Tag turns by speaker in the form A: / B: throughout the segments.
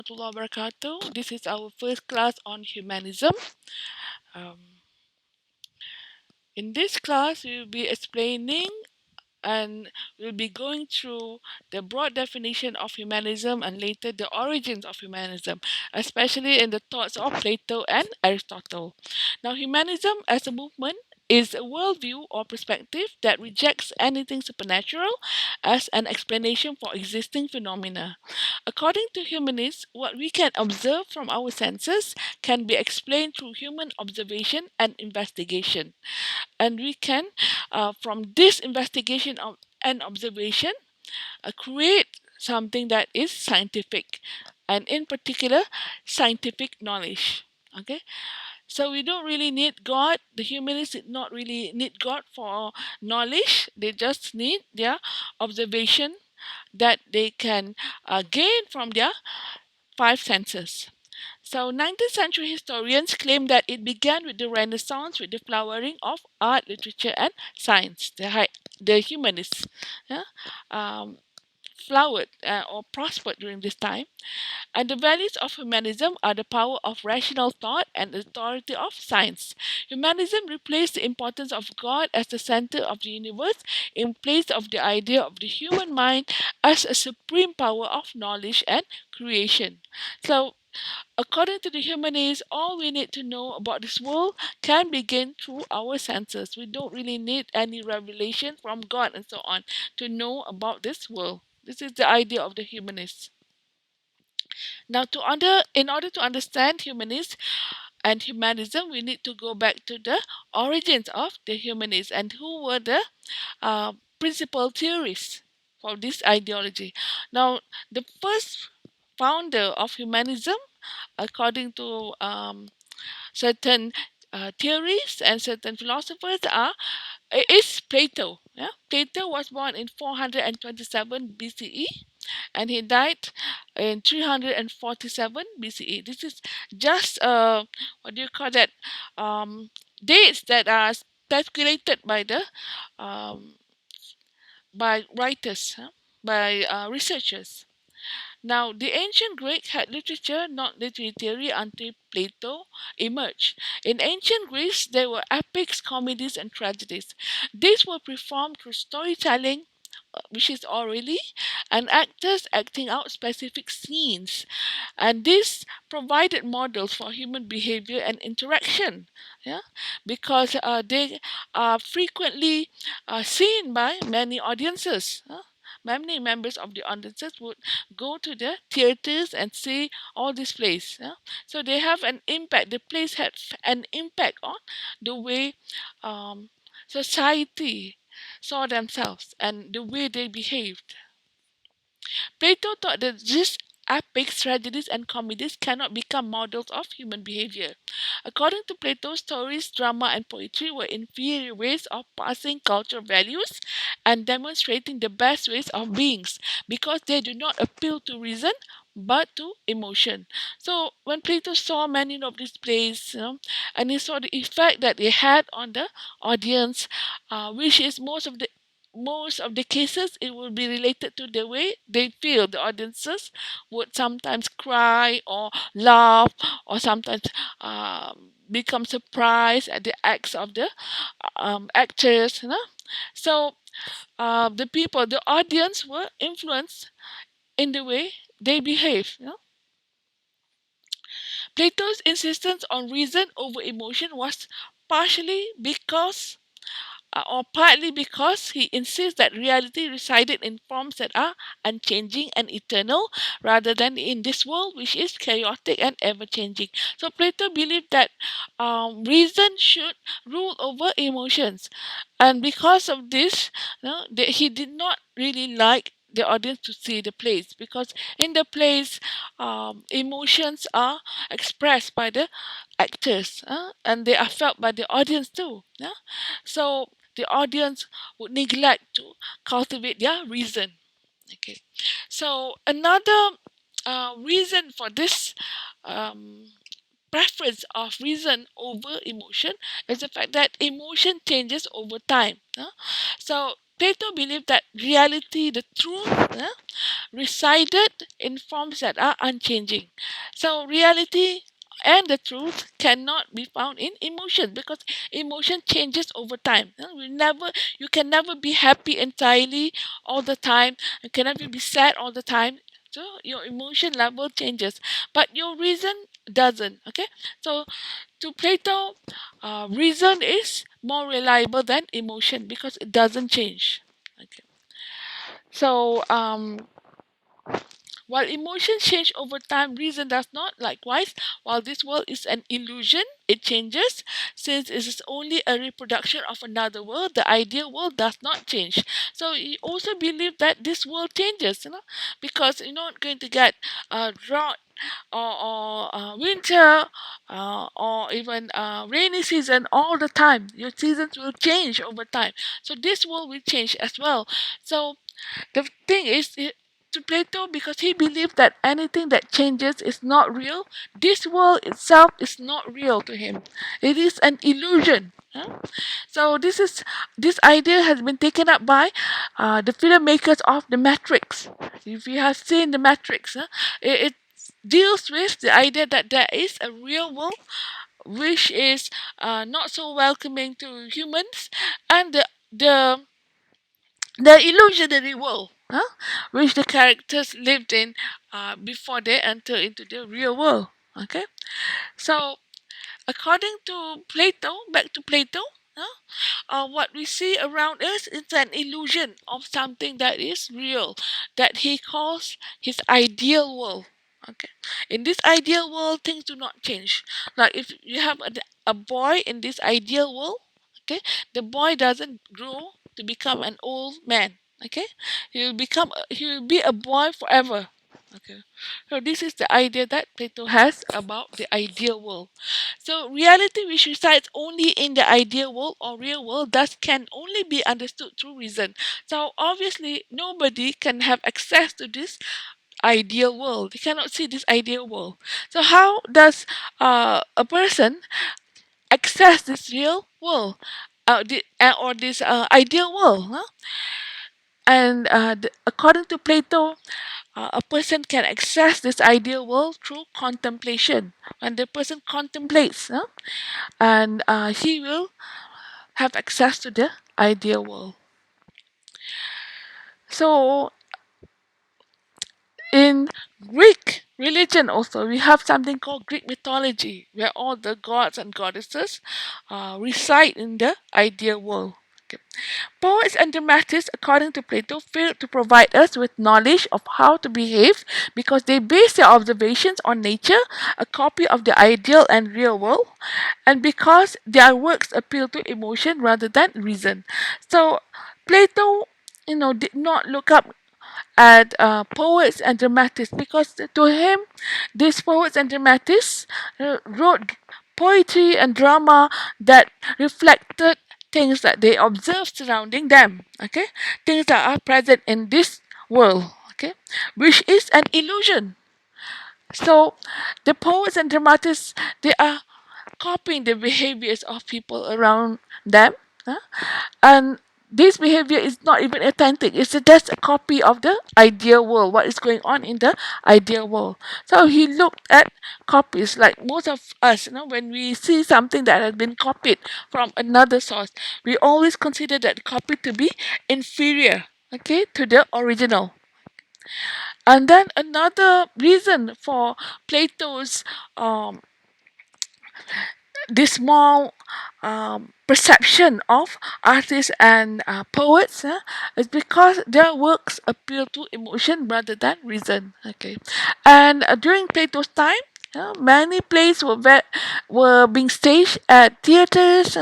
A: warahmatullahi wabarakatuh. This is our first class on humanism. Um, in this class, we will be explaining and we'll be going through the broad definition of humanism and later the origins of humanism, especially in the thoughts of Plato and Aristotle. Now, humanism as a movement is a worldview or perspective that rejects anything supernatural as an explanation for existing phenomena. According to humanists, what we can observe from our senses can be explained through human observation and investigation, and we can from this investigation of and observation create something that is scientific, and in particular scientific knowledge. Okay, so we don't really need God. The humanists did not really need God for knowledge. They just need their observation that they can gain from their five senses. So, 19th century historians claim that it began with the Renaissance, with the flowering of art, literature, and science. The humanists, yeah, um, flowered or prospered during this time. And the values of humanism are the power of rational thought and the authority of science. Humanism replaced the importance of God as the center of the universe in place of the idea of the human mind as a supreme power of knowledge and creation. So, according to the humanists, all we need to know about this world can begin through our senses. We don't really need any revelation from God and so on to know about this world. This is the idea of the humanists. Now, in order to understand humanists and humanism, we need to go back to the origins of the humanists and who were the principal theorists for this ideology. Now, the first founder of humanism, according to certain theories and certain philosophers, is Plato. Yeah? Plato was born in 427 BCE and he died in 347 BCE. This is just what do you call that? Dates that are speculated by the um, by writers, huh? By researchers. Now, the ancient Greek had literature, not literary, until Plato emerged. In ancient Greece, there were epics, comedies, and tragedies. These were performed through storytelling, which is orally, and actors acting out specific scenes. And this provided models for human behavior and interaction. Yeah, because they are frequently seen by many audiences. Many members of the audiences would go to the theaters and see all these plays. Yeah? So they have an impact. The plays had an impact on the way um, society saw themselves and the way they behaved. Plato thought that these epics, tragedies, and comedies cannot become models of human behavior. According to Plato, stories, drama, and poetry were inferior ways of passing cultural values and demonstrating the best ways of beings because they do not appeal to reason but to emotion. So when Plato saw many of these plays, and he saw the effect that they had on the audience, which is most of the cases it will be related to the way they feel. The audiences would sometimes cry or laugh or sometimes become surprised at the acts of the actors. So the audience were influenced in the way they behave. Plato's insistence on reason over emotion was partially because or partly because he insists that reality resided in forms that are unchanging and eternal rather than in this world which is chaotic and ever changing. So Plato believed that reason should rule over emotions, and because of this, he did not really like the audience to see the plays because in the plays emotions are expressed by the actors, and they are felt by the audience too. Yeah? So the audience would neglect to cultivate their reason. Okay, so another reason for this um, preference of reason over emotion is the fact that emotion changes over time. So Plato believed that reality, the truth, resided in forms that are unchanging. So reality and the truth cannot be found in emotion, because emotion changes over time. You can never be happy entirely all the time. You can never be sad all the time. So your emotion level changes, but your reason doesn't. Okay, so to Plato, reason is more reliable than emotion because it doesn't change. Okay, so while emotions change over time, reason does not. Likewise, while this world is an illusion, it changes. Since it is only a reproduction of another world, the ideal world does not change. So he also believed that this world changes, because you're not going to get drought or winter or even rainy season all the time. Your seasons will change over time. So this world will change as well. So the thing is, to Plato, because he believed that anything that changes is not real, this world itself is not real to him. It is an illusion. So this idea has been taken up by the filmmakers of the Matrix. If you have seen the Matrix, it deals with the idea that there is a real world which is not so welcoming to humans, and the illusionary world, which the characters lived in before they enter into the real world. Okay, so according to Plato, back to Plato, what we see around us is an illusion of something that is real, that he calls his ideal world. Okay, in this ideal world, things do not change. Like if you have a boy in this ideal world, okay, the boy doesn't grow to become an old man. Okay, he will be a boy forever. Okay, so this is the idea that Plato has about the ideal world. So reality which resides only in the ideal world or real world thus can only be understood through reason. So obviously nobody can have access to this ideal world. They cannot see this ideal world. So how does a person access this real world? Or this ideal world? And according to Plato, a person can access this ideal world through contemplation. When the person contemplates, and he will have access to the ideal world. So in Greek religion also we have something called Greek mythology, where all the gods and goddesses reside in the ideal world. Okay. Poets and dramatists, according to Plato, failed to provide us with knowledge of how to behave because they base their observations on nature, a copy of the ideal and real world, and because their works appeal to emotion rather than reason. So Plato, did not look up at poets and dramatists because to him, these poets and dramatists wrote poetry and drama that reflected things that they observed surrounding them. Okay, things that are present in this world. Okay, which is an illusion. So the poets and dramatists, they are copying the behaviors of people around them, and this behavior is not even authentic. It's just a copy of the ideal world, what is going on in the ideal world. So he looked at copies, like most of us, when we see something that has been copied from another source, we always consider that copy to be inferior, okay, to the original. And then another reason for Plato's um, dismal perception of artists and poets, is because their works appeal to emotion rather than reason. Okay, and during Plato's time, many plays were being staged at theaters,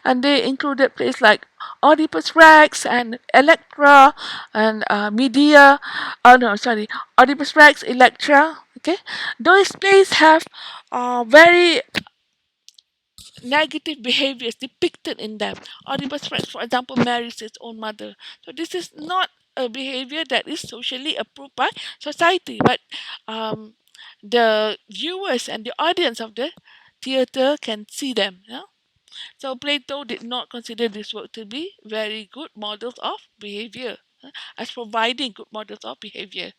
A: and they included plays like Oedipus Rex and Electra and Medea. Oh no, sorry, Oedipus Rex, Electra. Okay, those plays have very negative behaviors depicted in them. Oedipus Rex, for example, marries his own mother. So this is not a behavior that is socially approved by society, but um, the viewers and the audience of the theater can see them. So Plato did not consider this work to be very good models of behavior, as providing good models of behavior.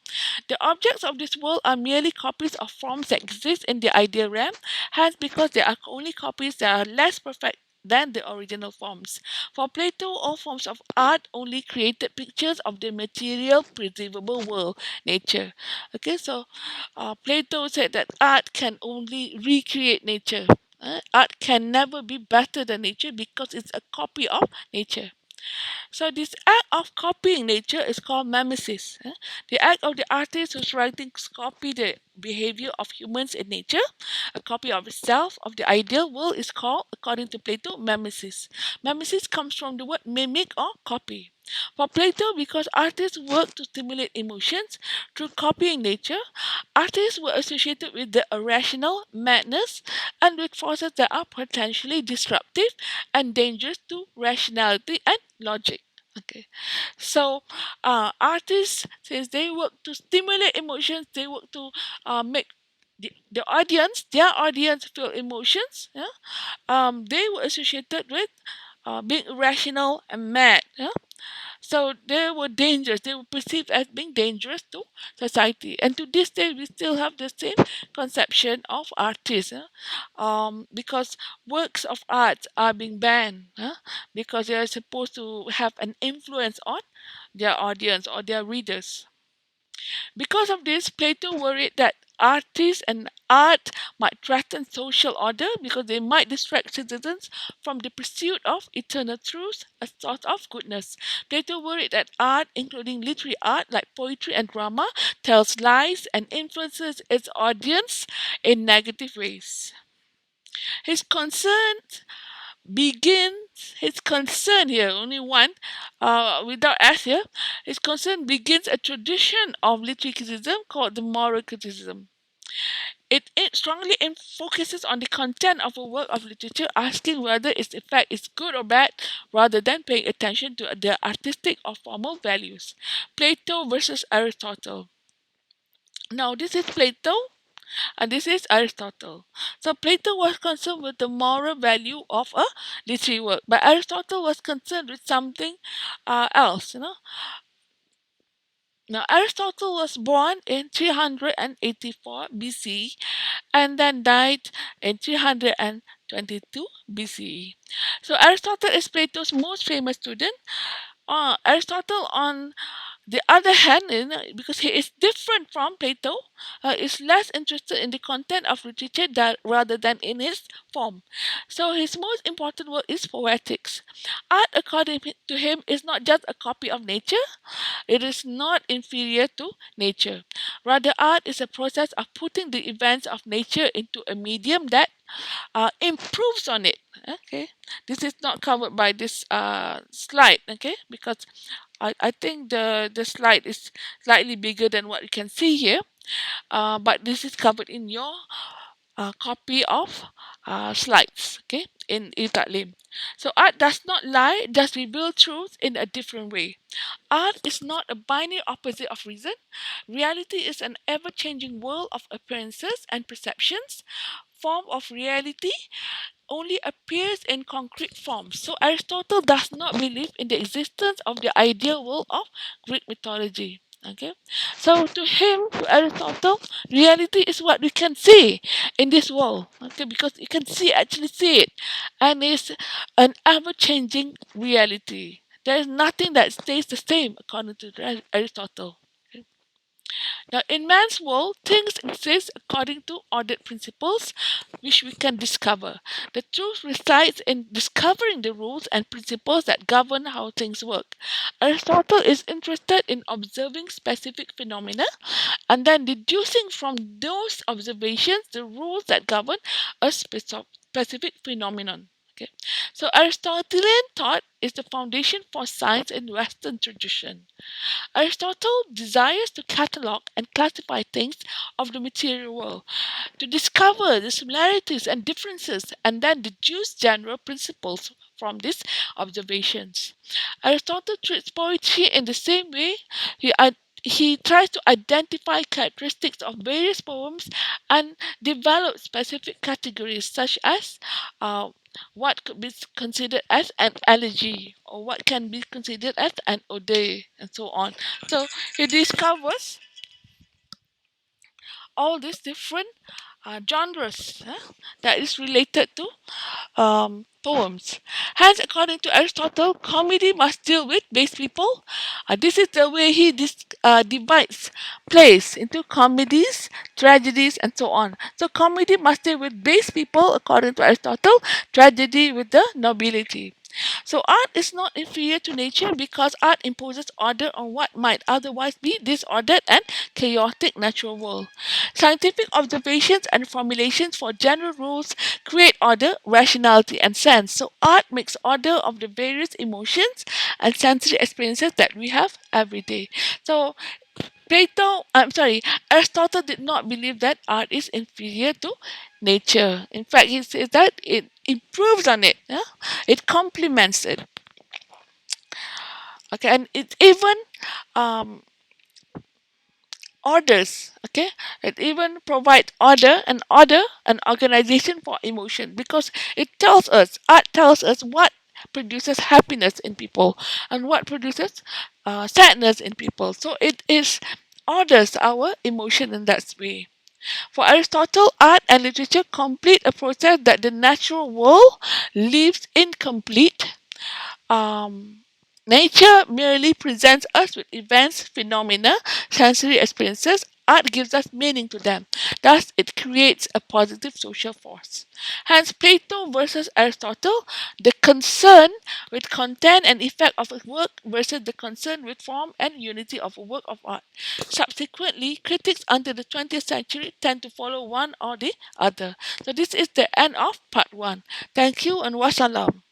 A: The objects of this world are merely copies of forms that exist in the ideal realm, hence because they are only copies that are less perfect than the original forms. For Plato, all forms of art only created pictures of the material, perceivable world, nature. Okay, so Plato said that art can only recreate nature. Art can never be better than nature because it's a copy of nature. So this act of copying nature is called mimesis. The act of the artist whose writings copy the behavior of humans in nature, a copy of itself, of the ideal world, is called, according to Plato, mimesis. Mimesis comes from the word mimic or copy. For Plato, because artists work to stimulate emotions through copying nature, artists were associated with the irrational, madness, and with forces that are potentially disruptive and dangerous to rationality and logic. Okay, so artists, since they work to stimulate emotions, they work to make the audience, their audience, feel emotions. Yeah? They were associated with being irrational and mad. Yeah? So they were dangerous. They were perceived as being dangerous to society. And to this day, we still have the same conception of artists, because works of art are being banned, because they are supposed to have an influence on their audience or their readers. Because of this, Plato worried that artists and art might threaten social order because they might distract citizens from the pursuit of eternal truth, a source of goodness. Plato worried that art, including literary art like poetry and drama, tells lies and influences its audience in negative ways. His concern his concern here, only one, without S here, his concern begins a tradition of literary criticism called the moral criticism. It strongly focuses on the content of a work of literature, asking whether its effect is good or bad, rather than paying attention to their artistic or formal values. Plato versus Aristotle. Now, this is Plato and this is Aristotle. So Plato was concerned with the moral value of a literary work, but Aristotle was concerned with something else. Now Aristotle was born in 384 BCE and then died in 322 BCE. So Aristotle is Plato's most famous student. Aristotle, on the other hand, because he is different from Plato, is less interested in the content of literature rather than in its form. So his most important work is poetics. Art, according to him, is not just a copy of nature. It is not inferior to nature. Rather, art is a process of putting the events of nature into a medium that improves on it. Okay, this is not covered by this slide. Okay, because I think the slide is slightly bigger than what you can see here. But this is covered in your copy of slides. Okay, in Italy. So art does not lie; it does reveal truth in a different way. Art is not a binary opposite of reason. Reality is an ever-changing world of appearances and perceptions. Form of reality only appears in concrete forms. So Aristotle does not believe in the existence of the ideal world of Greek mythology. Okay, so to him, to Aristotle, reality is what we can see in this world. Okay, because you can actually see it, and it's an ever-changing reality. There is nothing that stays the same according to Aristotle. Okay. Now, in man's world, things exist according to ordered principles which we can discover. The truth resides in discovering the rules and principles that govern how things work. Aristotle is interested in observing specific phenomena and then deducing from those observations the rules that govern a specific phenomenon. Okay. So Aristotelian thought is the foundation for science in Western tradition. Aristotle desires to catalog and classify things of the material world, to discover the similarities and differences, and then deduce general principles from these observations. Aristotle treats poetry in the same way. He tries to identify characteristics of various poems and develop specific categories such as what could be considered as an elegy, or what can be considered as an ode, and so on. So he discovers all these different genres that is related to poems. Hence, according to Aristotle, comedy must deal with base people. This is the way he divides plays into comedies, tragedies, and so on. So, comedy must deal with base people, according to Aristotle, tragedy with the nobility. So art is not inferior to nature because art imposes order on what might otherwise be disordered and chaotic natural world. Scientific observations and formulations for general rules create order, rationality, and sense. So art makes order of the various emotions and sensory experiences that we have every day. So Aristotle did not believe that art is inferior to nature. In fact, he says that it improves on it. Yeah? It complements it. Okay, and it even um, orders. Okay, it even provides order and organization for emotion, because it tells us, art tells us what produces happiness in people and what produces sadness in people. So it is orders our emotion in that way. For Aristotle, art and literature complete a process that the natural world leaves incomplete. um, Nature merely presents us with events, phenomena, sensory experiences. Art gives us meaning to them. Thus, it creates a positive social force. Hence, Plato versus Aristotle, the concern with content and effect of a work versus the concern with form and unity of a work of art. Subsequently, critics until the 20th century tend to follow one or the other. So, this is the end of part 1. Thank you and wassalam.